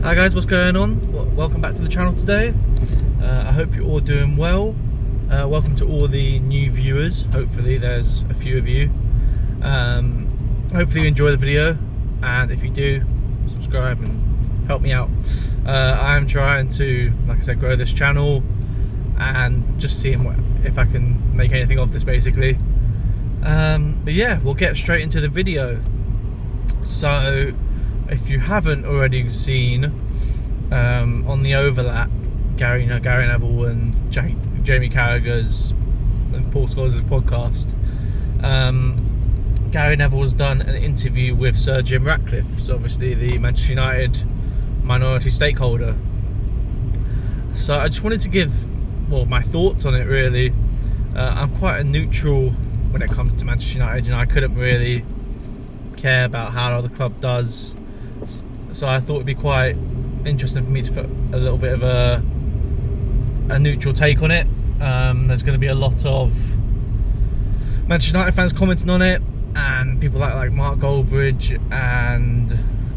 Hi guys, what's going on? Welcome back to the channel today. I hope you're all doing well. Welcome to all the new viewers. Hopefully there's a few of you. Hopefully you enjoy the video, and if you do, subscribe and help me out. I'm trying to, like I said, grow this channel and just seeing if I can make anything of this basically. But yeah, we'll get straight into the video. So if you haven't already seen on the overlap, Gary Neville and Jamie Carragher's and Paul Scholes' podcast, Gary Neville has done an interview with Sir Jim Ratcliffe, so obviously the Manchester United minority stakeholder. So I just wanted to give my thoughts on it really. I'm quite a neutral when it comes to Manchester United. You know, I couldn't really care about how the club does. So I thought it'd be quite interesting for me to put a little bit of a neutral take on it. There's going to be a lot of Manchester United fans commenting on it, and people like Mark Goldbridge and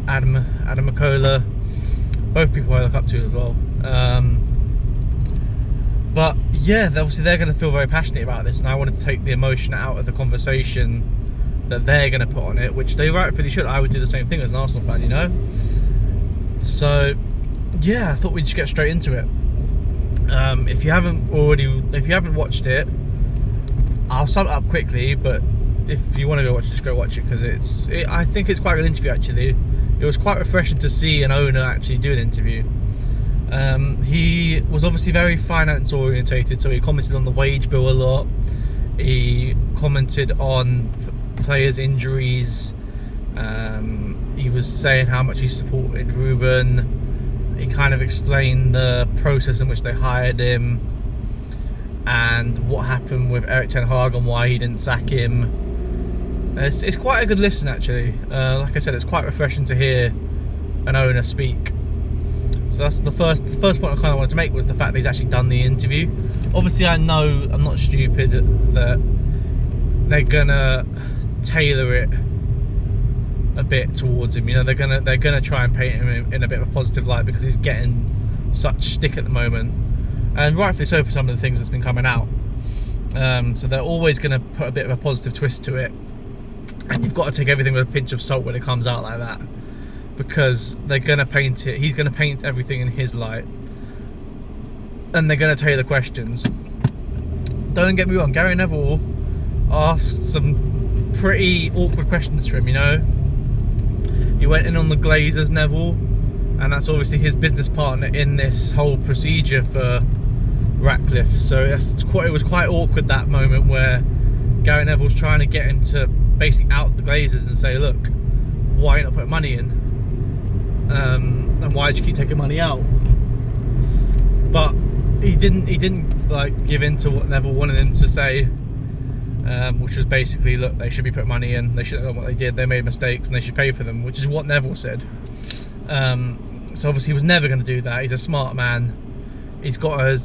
Adam McCullough, both people I look up to as well. But yeah, obviously they're going to feel very passionate about this, and I wanted to take the emotion out of the conversation that they're going to put on it, which they rightfully should. I would do the same thing as an Arsenal fan, you know. So yeah, I thought we'd just get straight into it. If you haven't watched it, I'll sum it up quickly, but if you want to go watch it, just go watch it, because I think it's quite a good interview actually. It was quite refreshing to see an owner actually do an interview. He was obviously very finance orientated, so he commented on the wage bill a lot. He commented on players' injuries. He was saying how much he supported Ruben. He kind of explained the process in which they hired him and what happened with Erik ten Hag and why he didn't sack him. It's quite a good listen actually. Like I said, it's quite refreshing to hear an owner speak. So that's the first point I kind of wanted to make, was the fact that he's actually done the interview. Obviously I know, I'm not stupid, that they're gonna tailor it a bit towards him. You know, they're gonna try and paint him in a bit of a positive light because he's getting such stick at the moment, and rightfully so for some of the things that's been coming out. So they're always gonna put a bit of a positive twist to it, and you've got to take everything with a pinch of salt when it comes out like that, because they're gonna paint it. He's gonna paint everything in his light, and they're gonna tailor questions. Don't get me wrong, Gary Neville asked some pretty awkward questions to him, you know. He went in on the Glazers, Neville, and that's obviously his business partner in this whole procedure for Ratcliffe. So it was quite awkward, that moment where Gary Neville's trying to get him to basically out the Glazers and say, look, why are you not putting money in? And why did you keep taking money out? But he didn't like give in to what Neville wanted him to say. Which was basically, look, they should be putting money in, they shouldn't have done what they did, they made mistakes and they should pay for them, which is what Neville said. So obviously he was never going to do that. He's a smart man. He's got to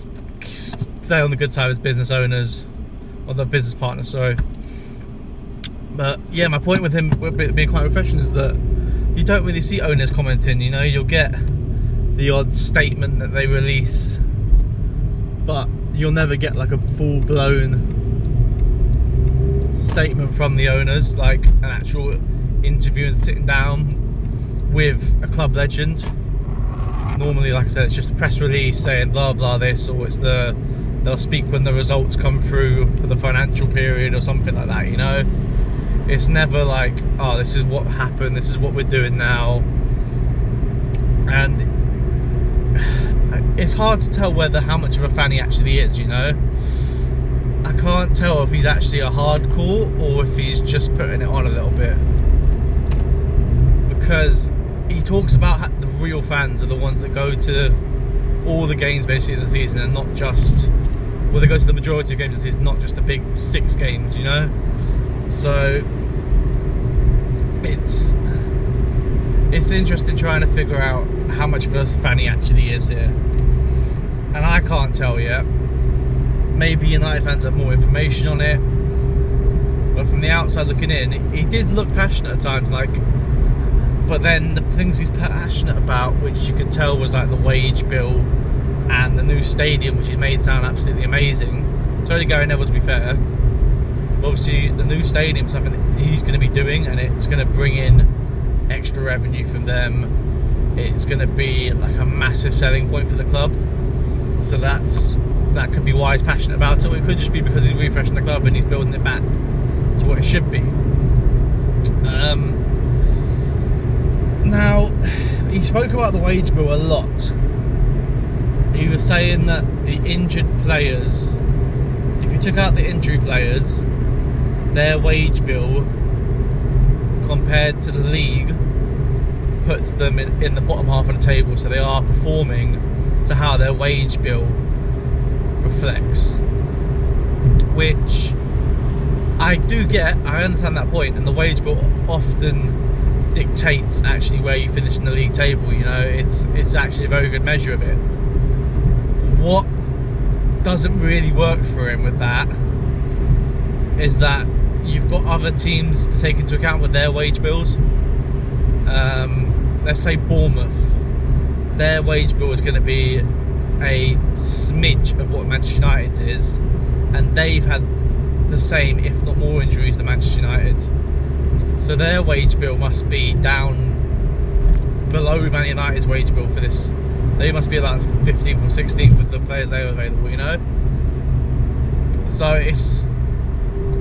stay on the good side of his business owners, or the business partners, sorry. But yeah, my point with him being quite refreshing is that you don't really see owners commenting. You know, you'll get the odd statement that they release, but you'll never get like a full-blown statement from the owners, like an actual interview and sitting down with a club legend. Normally, like I said, it's just a press release saying blah blah this, or they'll speak when the results come through for the financial period or something like that, you know. It's never like, oh, this is what happened, this is what we're doing now. And it's hard to tell how much of a fan he actually is, you know. I can't tell if he's actually a hardcore or if he's just putting it on a little bit, because he talks about the real fans are the ones that go to all the games basically in the season, and not just, well, they go to the majority of games in the season, not just the big 6 games, you know. So it's interesting trying to figure out how much of a fan he actually is here, and I can't tell yet. Maybe United fans have more information on it, but from the outside looking in, he did look passionate at times. Like, But then the things he's passionate about, which you could tell was like the wage bill and the new stadium, which he's made sound absolutely amazing. It's only Gary Neville, to be fair. But obviously the new stadium is something that he's going to be doing, and it's going to bring in extra revenue from them. It's going to be like a massive selling point for the club. So that could be why he's passionate about it, or it could just be because he's refreshing the club and he's building it back to what it should be. Now, he spoke about the wage bill a lot. He was saying that the injured players, if you took out the injury players, their wage bill compared to the league puts them in the bottom half of the table, so they are performing to how their wage bill reflects, which I do get. I understand that point, and the wage bill often dictates actually where you finish in the league table. You know, it's actually a very good measure of it. What doesn't really work for him with that is that you've got other teams to take into account with their wage bills. Let's say Bournemouth, their wage bill is going to be a smidge of what Manchester United's is, and they've had the same, if not more, injuries than Manchester United. So their wage bill must be down below Man United's wage bill for this. They must be about 15th or 16th with the players they have available, you know? So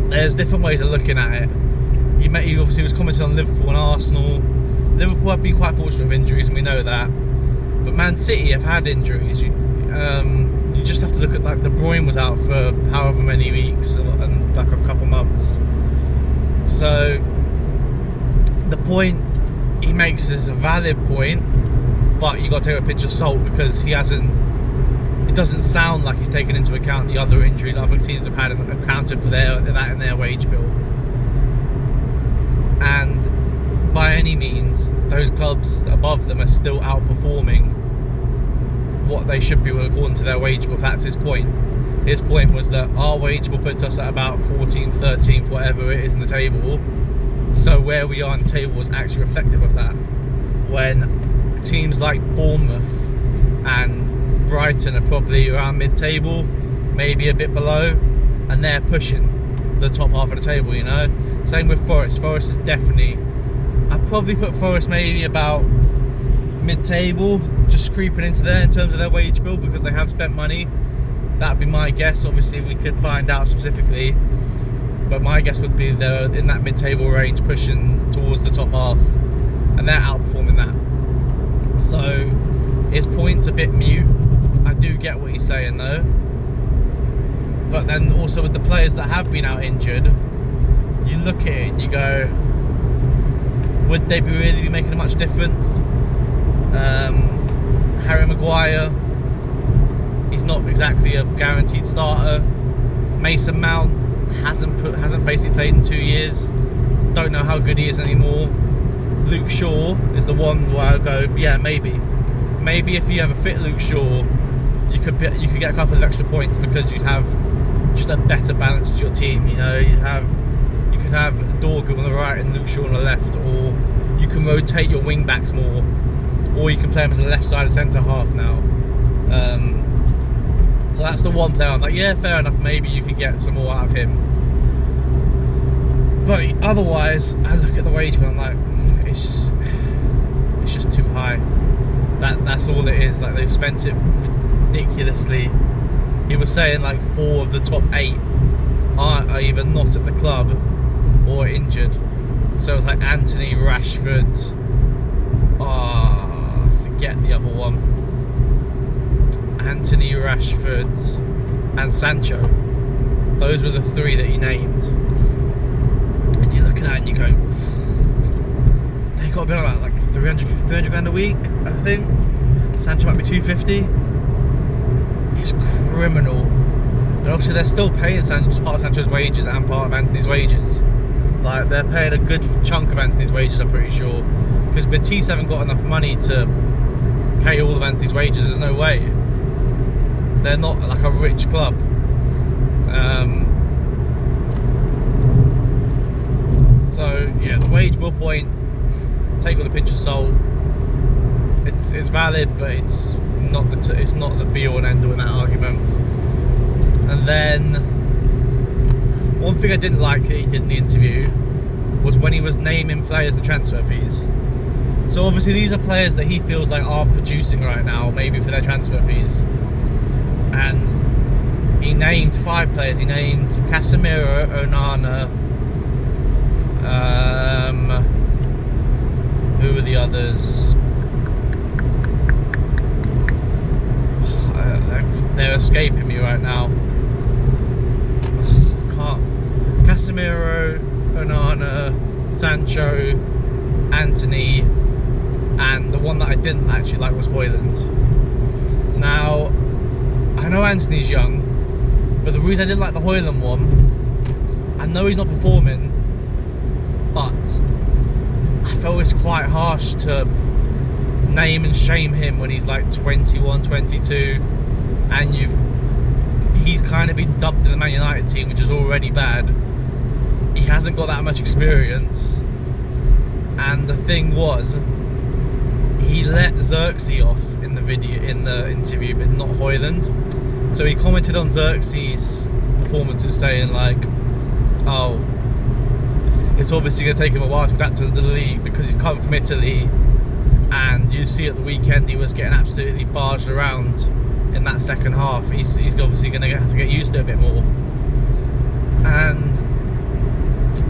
there's different ways of looking at it. He obviously was commenting on Liverpool and Arsenal. Liverpool have been quite fortunate with injuries, and we know that. But Man City have had injuries. You just have to look at, like, De Bruyne was out for however many weeks and like a couple months. So the point he makes is a valid point, but you got to take a pinch of salt, because it doesn't sound like he's taken into account the other injuries other teams have had and accounted for that in their wage bill. And by any means, those clubs above them are still outperforming what they should be according to their wage bill. That's his point. His point was that our wage bill puts us at about 14th, 13th, whatever it is in the table. So where we are in the table is actually reflective of that. When teams like Bournemouth and Brighton are probably around mid-table, maybe a bit below, and they're pushing the top half of the table, you know. Same with Forest. Forest is definitely, I'd probably put Forest maybe about mid-table, just creeping into there in terms of their wage bill, because they have spent money. That'd be my guess. Obviously we could find out specifically, but my guess would be they're in that mid-table range, pushing towards the top half, and they're outperforming that. So his point's a bit mute. I do get what he's saying though, but then also with the players that have been out injured, you look at it and you go, would they really be making much difference? Harry Maguire, he's not exactly a guaranteed starter. Mason Mount hasn't basically played in 2 years. Don't know how good he is anymore. Luke Shaw is the one where I go, yeah, maybe if you have a fit Luke Shaw, you could get a couple of extra points, because you'd have just a better balance to your team. You know, you could have Dorgu on the right and Luke Shaw on the left, or you can rotate your wing backs more, or you can play him as a left side of centre half now. So that's the one player I'm like, yeah, fair enough, maybe you can get some more out of him. But otherwise, I look at the wage bill and I'm like, it's just too high. That's all it is. Like, they've spent it ridiculously. He was saying like 4 of the top 8 are either not at the club or injured. So it's like Anthony, Rashford, forget the other one. Anthony, Rashford and Sancho. Those were the 3 that he named. And you look at that and you go, they got to be on about like 300 grand a week, I think. Sancho might be 250. It's criminal. And obviously they're still paying part of Sancho's wages and part of Anthony's wages. Like, they're paying a good chunk of Anthony's wages, I'm pretty sure, because Betis haven't got enough money to pay all of Anthony's wages. There's no way. They're not like a rich club. So yeah, the wage bill point, take it with a pinch of salt. It's valid, but it's not the be all and end all in that argument. And then one thing I didn't like that he did in the interview was when he was naming players and transfer fees. So obviously these are players that he feels like aren't producing right now, maybe for their transfer fees. And he named 5 players. He named Casemiro, Onana. Who were the others? They're escaping me right now. I can't. Casemiro, Onana, Sancho, Anthony, and the one that I didn't actually like was Højlund. Now, I know Anthony's young, but the reason I didn't like the Højlund one, I know he's not performing, but I felt it's quite harsh to name and shame him when he's like 21, 22, and he's kind of been dubbed in the Man United team, which is already bad. He hasn't got that much experience, and the thing was, he let Xerxes off in the interview, but not Højlund. So he commented on Xerxes' performances, saying like, "Oh, it's obviously going to take him a while to adapt to the league because he's come from Italy, and you see at the weekend he was getting absolutely barged around in that second half. He's obviously going to have to get used to it a bit more."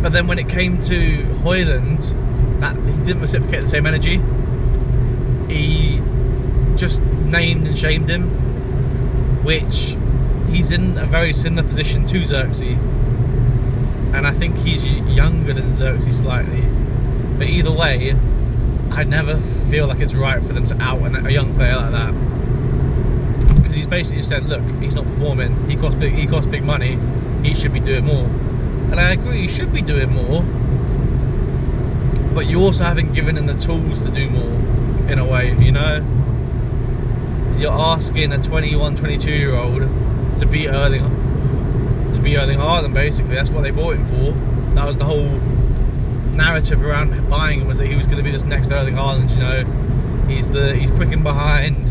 But then when it came to Højlund, that he didn't reciprocate the same energy. He just named and shamed him, which he's in a very similar position to Xerxes, and I think he's younger than Xerxes slightly. But either way, I never feel like it's right for them to out a young player like that, because he's basically said, look, he's not performing, he costs big money, he should be doing more. And I agree, he should be doing more, but you also haven't given him the tools to do more, in a way, you know? You're asking a 21, 22-year-old to be Erling Haaland, basically. That's what they bought him for. That was the whole narrative around buying him, was that he was going to be this next Erling Haaland, you know? He's quick and behind,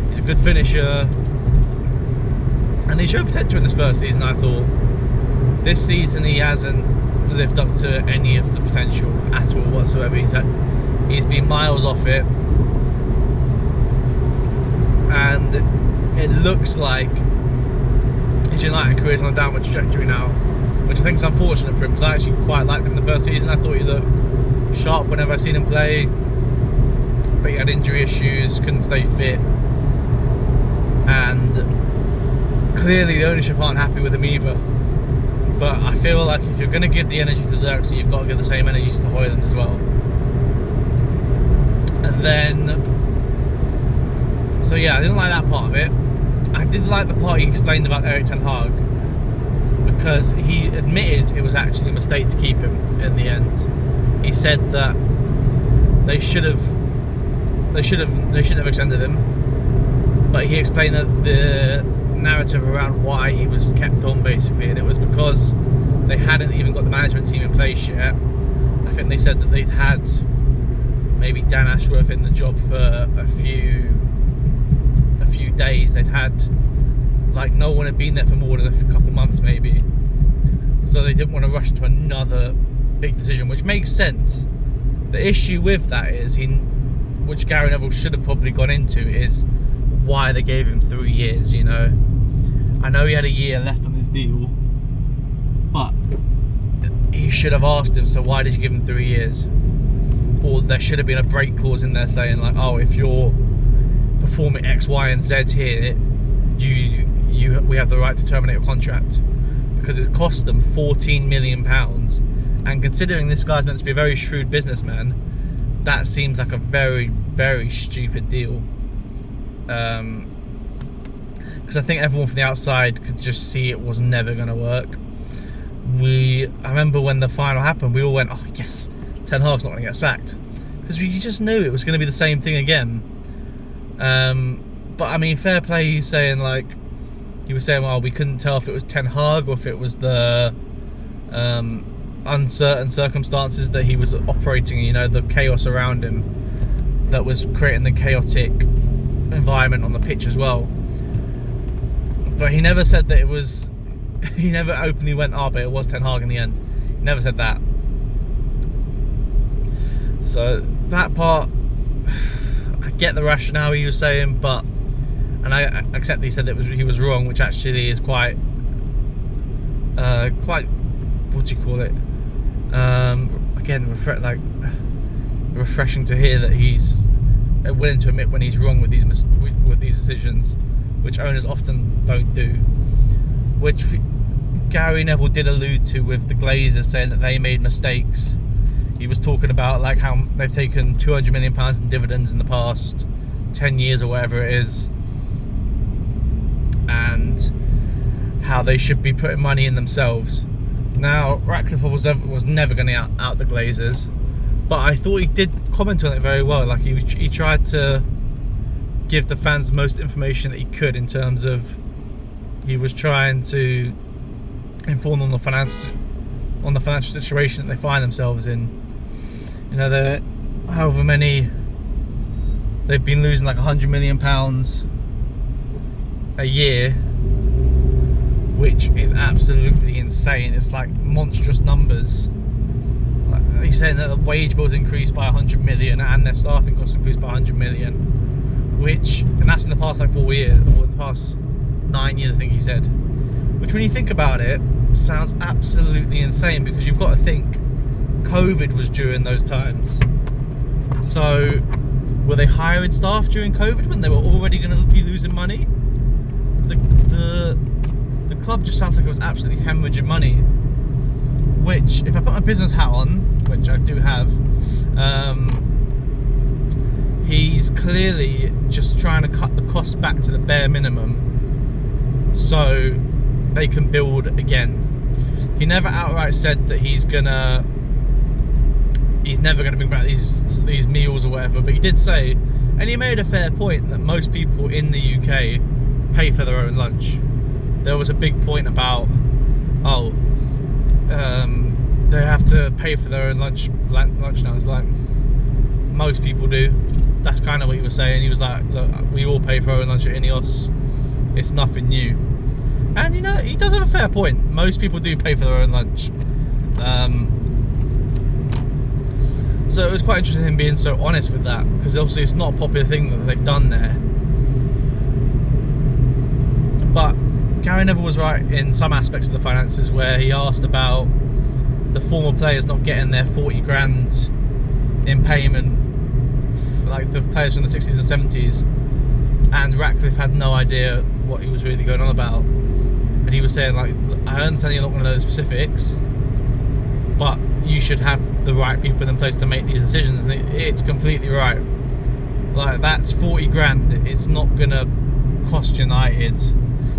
he's a good finisher, and he showed potential in this first season, I thought. This season he hasn't lived up to any of the potential at all whatsoever. He's been miles off it, and it looks like his United career is on a downward trajectory now, which I think is unfortunate for him, because I actually quite liked him in the first season. I thought he looked sharp whenever I seen him play, but he had injury issues, couldn't stay fit, and clearly the ownership aren't happy with him either. But I feel like if you're going to give the energy to Xerxes, you've got to give the same energy to Højlund as well. And then, so yeah, I didn't like that part of it. I did like the part he explained about Erik ten Hag, because he admitted it was actually a mistake to keep him in the end. He said that they should have extended him, but he explained that the narrative around why he was kept on, basically, and it was because they hadn't even got the management team in place yet. I think they said that they'd had maybe Dan Ashworth in the job for a few days. They'd had, like, no one had been there for more than a couple months maybe, so they didn't want to rush into another big decision, which makes sense. The issue with that is, which Gary Neville should have probably gone into, is why they gave him 3 years, you know. I know he had a year left on his deal, but he should have asked him, so why did you give him 3 years? Or there should have been a break clause in there saying, like, oh, if you're performing X, Y, and Z here, we have the right to terminate your contract, because it cost them £14 million, and considering this guy's meant to be a very shrewd businessman, that seems like a very, very stupid deal. Because I think everyone from the outside could just see it was never going to work. I remember when the final happened, we all went, oh yes, Ten Hag's not going to get sacked, because you just knew it was going to be the same thing again. But I mean, fair play, he was saying, well, we couldn't tell if it was Ten Hag or if it was the uncertain circumstances that he was operating in, you know, the chaos around him that was creating the chaotic environment on the pitch as well. But he never said that it was, he never openly went, but it was Ten Hag in the end. He never said that. So that part, I get the rationale he was saying, but, and I accept that he said that he was wrong, which actually is quite, what do you call it? Again, refreshing to hear that he's willing to admit when he's wrong with these decisions, which owners often don't do. Which Gary Neville did allude to with the Glazers, saying that they made mistakes. He was talking about like how they've taken £200 million in dividends in the past 10 years or whatever it is, and how they should be putting money in themselves. Now, Ratcliffe was never going to out the Glazers, but I thought he did comment on it very well. Like he tried to give the fans the most information that he could, in terms of he was trying to inform them on the financial situation that they find themselves in. You know, they're however many, they've been losing like £100 million a year, which is absolutely insane. It's like monstrous numbers. Like he's saying that the wage bills increased by 100 million and their staffing costs increased by 100 million, and that's in the past like 4 years, or the past 9 years I think he said. Which, when you think about it, sounds absolutely insane, because you've got to think COVID was during those times. So were they hiring staff during COVID when they were already going to be losing money? The club just sounds like it was absolutely hemorrhaging money, which, if I put my business hat on, which I do have, he's clearly just trying to cut the costs back to the bare minimum so they can build again. He never outright said that he's never going to bring back these meals or whatever, but he did say, and he made a fair point, that most people in the UK pay for their own lunch. There was a big point about, they have to pay for their own lunch now. It's like, most people do. That's kind of what he was saying. He was like, look, we all pay for our own lunch at Ineos. It's nothing new. And you know, he does have a fair point. Most people do pay for their own lunch. So it was quite interesting him being so honest with that, because obviously it's not a popular thing that they've done there. But Gary Neville was right in some aspects of the finances, where he asked about the former players not getting their 40 grand in payment, like the players from the 60s and 70s, and Ratcliffe had no idea what he was really going on about. And he was saying, like, I understand you're not going to know the specifics, but you should have the right people in place to make these decisions. And it's completely right. Like, that's 40 grand. It's not going to cost United.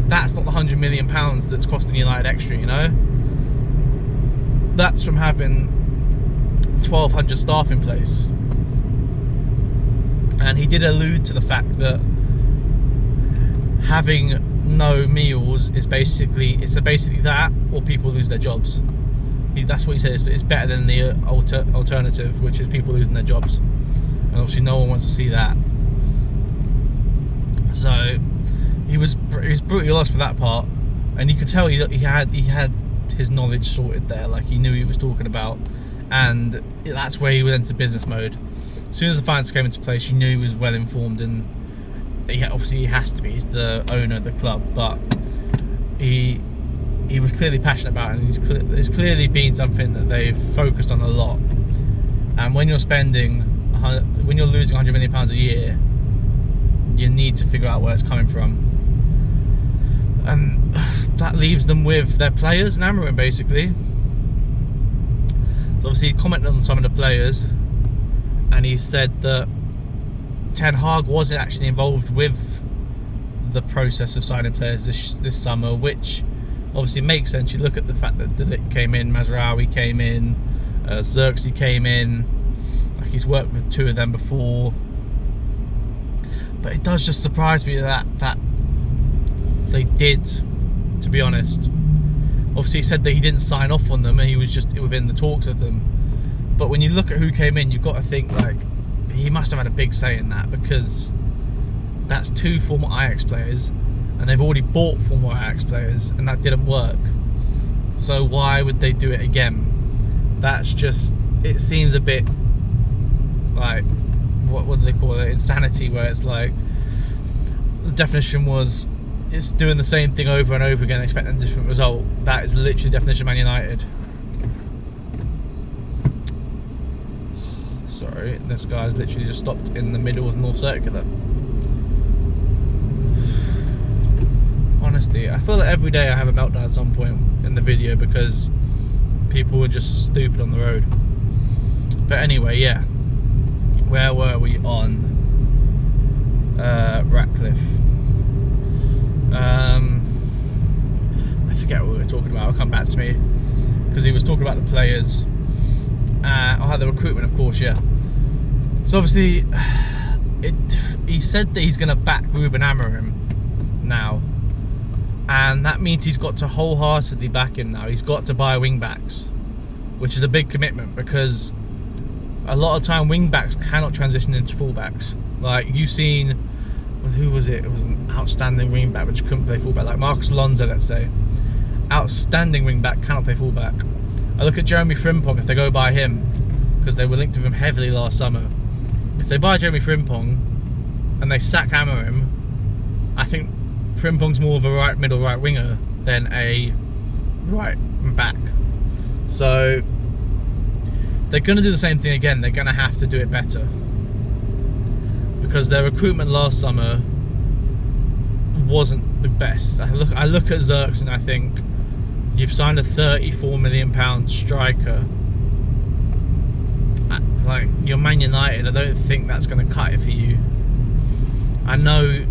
That's not the £100 million that's costing United extra, you know? That's from having 1,200 staff in place. And he did allude to the fact that having no meals is basically that, or people lose their jobs. That's what he said. It's better than the alternative, which is people losing their jobs. And obviously no one wants to see that. So he was brutally lost with that part, and you could tell he had his knowledge sorted there. Like, he knew what he was talking about, and that's where he went into business mode. As soon as the finance came into place, you knew he was well informed, and obviously he has to be. He's the owner of the club, but he was clearly passionate about it, and it's clearly been something that they've focused on a lot. And when you're losing £100 million a year, you need to figure out where it's coming from, and that leaves them with their players and Amorim, basically. So obviously he commented on some of the players, and he said that Ten Hag wasn't actually involved with the process of signing players this summer, which obviously makes sense. You look at the fact that De Ligt came in, Mazraoui came in, Xerxes came in. Like, he's worked with two of them before. But it does just surprise me that they did, to be honest. Obviously he said that he didn't sign off on them and he was just within the talks of them. But when you look at who came in, you've got to think like he must have had a big say in that, because that's 2 former Ajax players and they've already bought former Ajax players and that didn't work. So why would they do it again? That's just, it seems a bit like, what do they call it, insanity, where it's like the definition was it's doing the same thing over and over again expecting a different result. That is literally the definition of Man United. Sorry, this guy's literally just stopped in the middle of North Circular. Honestly, I feel that every day I have a meltdown at some point in the video because people are just stupid on the road. But anyway, yeah. Where were we on Ratcliffe? I forget what we were talking about. It'll come back to me, because he was talking about the players. The recruitment, of course, yeah. So obviously, he said that he's going to back Ruben Amorim now, and that means he's got to wholeheartedly back him now. He's got to buy wing backs, which is a big commitment, because a lot of time wing backs cannot transition into fullbacks. Like you've seen, who was it? It was an outstanding wing back which couldn't play fullback, like Marcus Alonso, let's say. Outstanding wing back, cannot play fullback. I look at Jeremy Frimpong, if they go by him, because they were linked with him heavily last summer. If they buy Jeremy Frimpong and they sack Amorim, I think Frimpong's more of a right middle right winger than a right back. So they're going to do the same thing again. They're going to have to do it better, because their recruitment last summer wasn't the best. I look at Xerxes and I think, you've signed a £34 million striker. Like, you're Man United. I don't think that's going to cut it for you. I know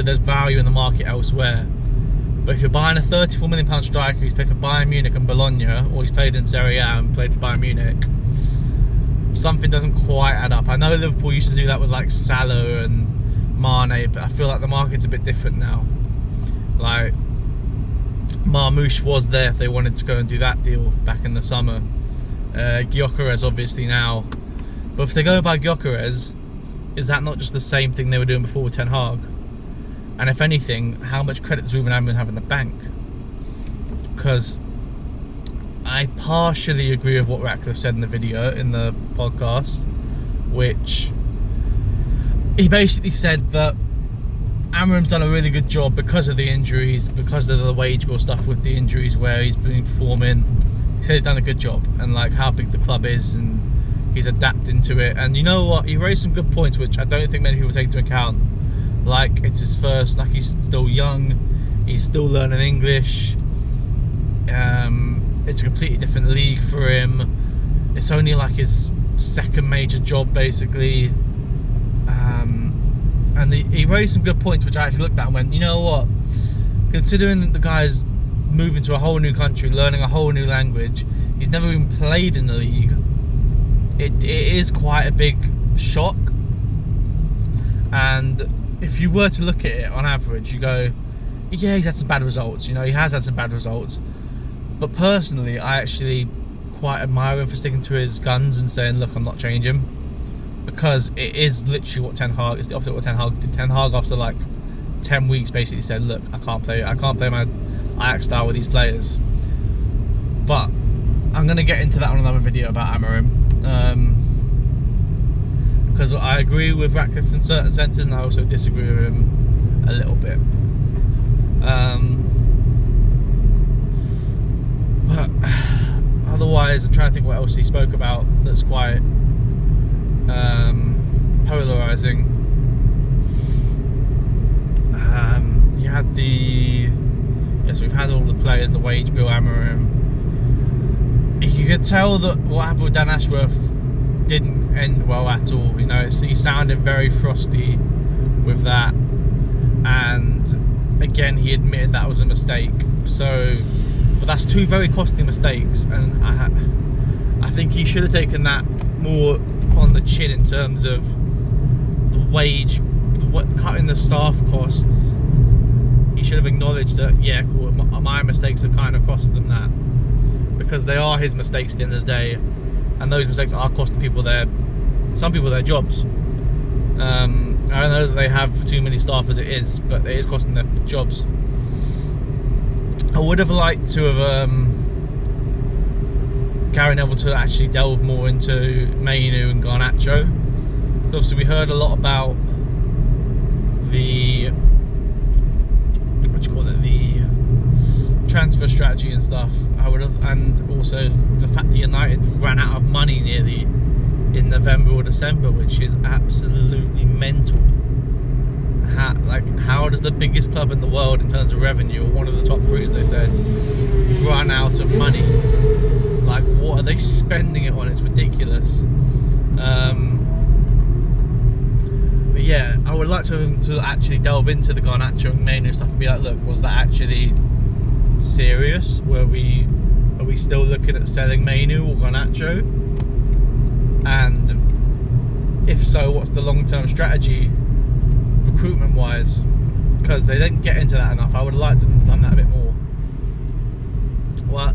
there's value in the market elsewhere, but if you're buying a £34 million striker who's played for Bayern Munich and Bologna, or he's played in Serie A and played for Bayern Munich, something doesn't quite add up. I know Liverpool used to do that with like Salah and Mane, but I feel like the market's a bit different now. Like, Marmoush was there if they wanted to go and do that deal back in the summer. Gyökeres obviously now, but if they go by Gyökeres, is that not just the same thing they were doing before with Ten Hag? And if anything, how much credit does Ruben Amorim have in the bank? Because I partially agree with what Ratcliffe said in the video, in the podcast, which he basically said that Amorim's done a really good job because of the injuries, because of the wage bill stuff with the injuries where he's been performing. He said he's done a good job, and like how big the club is, and he's adapting to it. And you know what? He raised some good points, which I don't think many people take into account. Like, it's his first, like he's still young, he's still learning English. It's a completely different league for him. It's only like his second major job, basically. And he raised some good points, which I actually looked at and went, you know what? Considering that the guy's moving to a whole new country, learning a whole new language, he's never even played in the league. It is quite a big shock. And if you were to look at it on average, you go, yeah, he's had some bad results. You know, he has had some bad results. But personally, I actually quite admire him for sticking to his guns and saying, look, I'm not changing. Because it is literally what Ten Hag, it's the opposite of what Ten Hag did. Ten Hag, after like 10 weeks, basically said, look, I can't play my Ajax style with these players. But I'm going to get into that on another video about Amorim. Because I agree with Ratcliffe in certain senses, and I also disagree with him a little bit. But otherwise, I'm trying to think what else he spoke about that's quite polarizing. You had we've had all the players, the wage bill, Amorim. You could tell that what happened with Dan Ashworth didn't end well at all. You know, he sounded very frosty with that, and again he admitted that was a mistake. So, but that's 2 very costly mistakes, and I think he should have taken that more on the chin in terms of the wage, cutting the staff costs. he should have acknowledged that, yeah, cool, my mistakes have kind of cost them that, because they are his mistakes at the end of the day, and those mistakes are costing some people their jobs. I know that they have too many staff as it is, but it is costing their jobs. I would have liked to have Gary Neville to actually delve more into Mainu and Garnacho. Obviously, we heard a lot about the the transfer strategy and stuff. And also the fact that United ran out of money nearly in November or December, which is absolutely mental. How does the biggest club in the world in terms of revenue, or one of the top three as they said, run out of money? Like, what are they spending it on? It's ridiculous. But yeah, I would like to actually delve into the Garnacho and Mainu stuff and be like, look, was that actually serious? Are we still looking at selling Mainu or Garnacho? And if so, what's the long-term strategy recruitment wise? Because they didn't get into that enough. I would have liked them to have done that a bit more.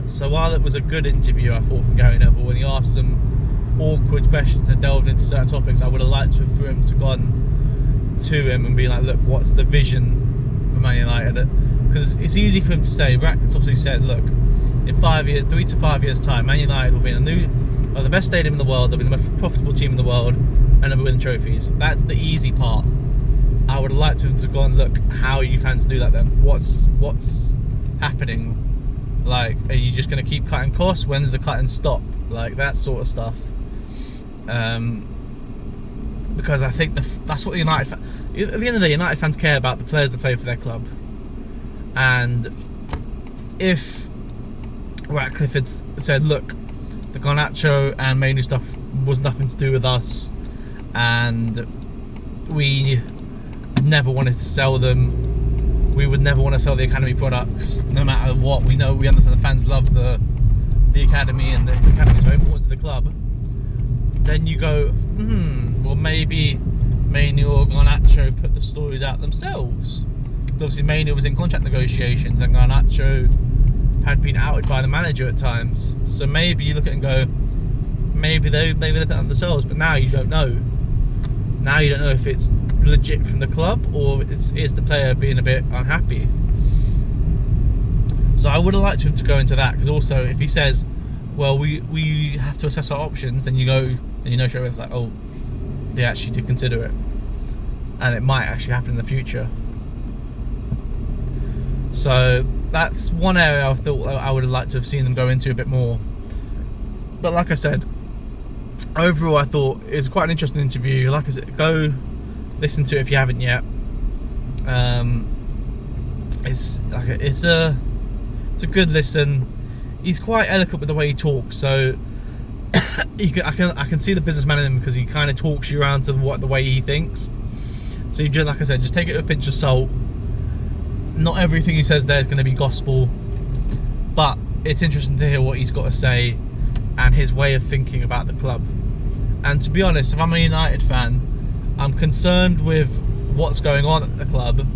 So while it was a good interview, I thought, from Gary Neville, when he asked some awkward questions and delved into certain topics, I would have liked for him to gone to him and be like, look, what's the vision for Man United? Because it's easy for him to say. Ratcliffe obviously said, look, in 3 to 5 years time, Man United will be in the best stadium in the world, they'll be the most profitable team in the world, and they'll be winning trophies. That's the easy part. I would have liked him to go and look, how are you planning to do that then? What's happening? Like, are you just going to keep cutting costs? When does the cutting stop? Like, that sort of stuff. Because I think that's what the United at the end of the day, United fans care about the players that play for their club. And if Ratcliffe had said, look, the Garnacho and Mainu stuff was nothing to do with us, and we never wanted to sell them, we would never want to sell the academy products, no matter what. We understand the fans love the academy, and the academy is very important to the club. Then you go, well, maybe Mainu or Garnacho put the stories out themselves. Obviously, Mainu was in contract negotiations, and Garnacho had been outed by the manager at times. So maybe you look at it and go, maybe they look at it themselves. But now you don't know. Now you don't know if it's legit from the club, or is the player being a bit unhappy. So I would have liked him to go into that, because also if he says, well, we have to assess our options, then you know straight away, it's like, oh, they actually did consider it, and it might actually happen in the future. So that's one area I thought I would have liked to have seen them go into a bit more. But like I said, overall I thought it was quite an interesting interview. Like I said, go listen to it if you haven't yet. It's a good listen. He's quite eloquent with the way he talks, so I can see the businessman in him, because he kind of talks you around to the way he thinks. So you just, like I said, just take it with a pinch of salt. Not everything he says there is going to be gospel, but it's interesting to hear what he's got to say and his way of thinking about the club. And to be honest, if I'm a United fan, I'm concerned with what's going on at the club,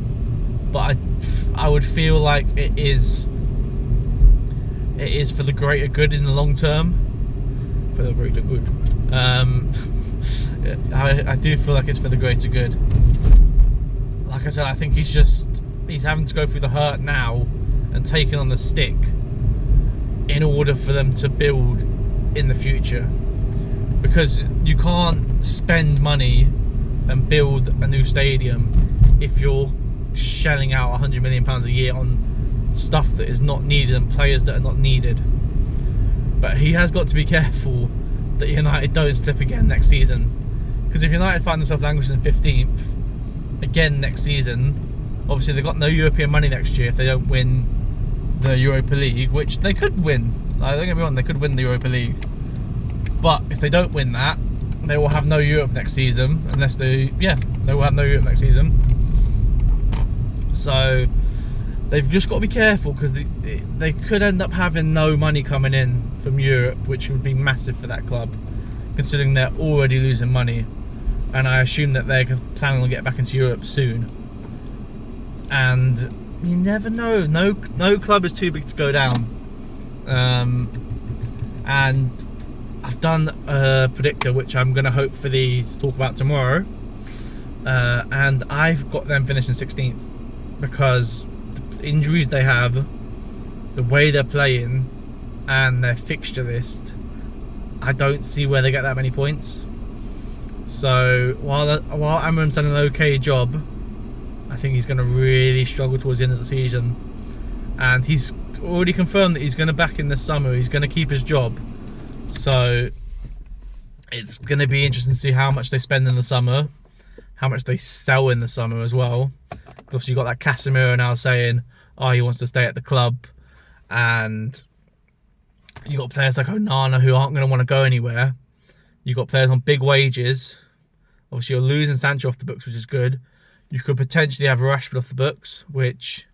but I would feel like it is for the greater good in the long term. For the greater good. I do feel like it's for the greater good. Like I said, I think he's having to go through the hurt now and taking on the stick in order for them to build in the future. Because you can't spend money and build a new stadium if you're shelling out £100 million a year on stuff that is not needed and players that are not needed. But he has got to be careful that United don't slip again next season, because if United find themselves languishing in 15th again next season, obviously they've got no European money next year if they don't win the Europa League, which they could win. Like, don't get me wrong, they could win the Europa League, but if they don't win that, they will have no Europe next season. They will have no Europe next season. So they've just got to be careful, because they could end up having no money coming in from Europe, which would be massive for that club, considering they're already losing money. And I assume that they're planning on getting back into Europe soon. And you never know. No club is too big to go down. And I've done a predictor, which I'm going to hopefully talk about tomorrow. And I've got them finishing 16th because the injuries they have, the way they're playing, and their fixture list, I don't see where they get that many points. So while Amram's done an okay job, I think he's going to really struggle towards the end of the season. And he's already confirmed that he's going to back in this summer. He's going to keep his job. So it's going to be interesting to see how much they spend in the summer, how much they sell in the summer as well. Obviously, you've got that Casemiro now saying, oh, he wants to stay at the club. And you've got players like Onana who aren't going to want to go anywhere. You've got players on big wages. Obviously, you're losing Sancho off the books, which is good. You could potentially have Rashford off the books, which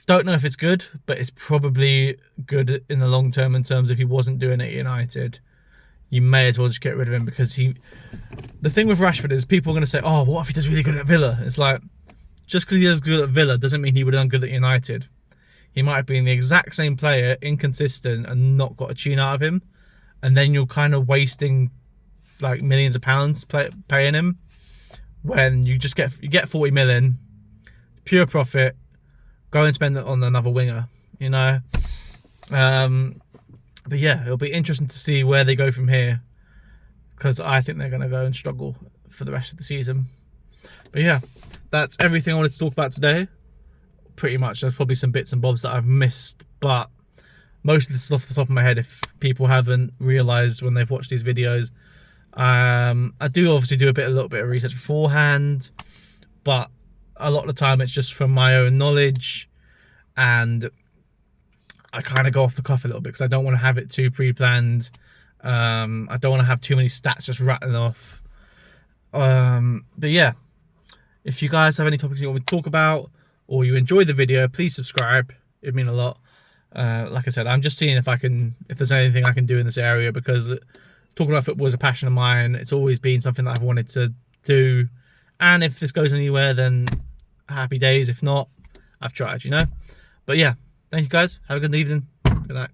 don't know if it's good, but it's probably good in the long term in terms of if he wasn't doing it at United. You may as well just get rid of him because the thing with Rashford is people are going to say, oh, what if he does really good at Villa? It's like, just because he does good at Villa doesn't mean he would have done good at United. He might have been the exact same player, inconsistent, and not got a tune out of him. And then you're kind of wasting like millions of pounds paying him when you just get 40 million, pure profit, go and spend it on another winger, you know. But yeah, it'll be interesting to see where they go from here because I think they're going to go and struggle for the rest of the season. But yeah, that's everything I wanted to talk about today. Pretty much. There's probably some bits and bobs that I've missed, but most of this is off the top of my head if people haven't realised when they've watched these videos. I do obviously do a little bit of research beforehand, but a lot of the time it's just from my own knowledge, and I kind of go off the cuff a little bit because I don't want to have it too pre-planned. I don't want to have too many stats just rattling off. But yeah, if you guys have any topics you want me to talk about or you enjoy the video, please subscribe. It'd mean a lot. Like I said, I'm just seeing if there's anything I can do in this area because talking about football is a passion of mine. It's always been something that I've wanted to do. And if this goes anywhere, then happy days. If not, I've tried, you know. But yeah, thank you guys. Have a good evening. Good night.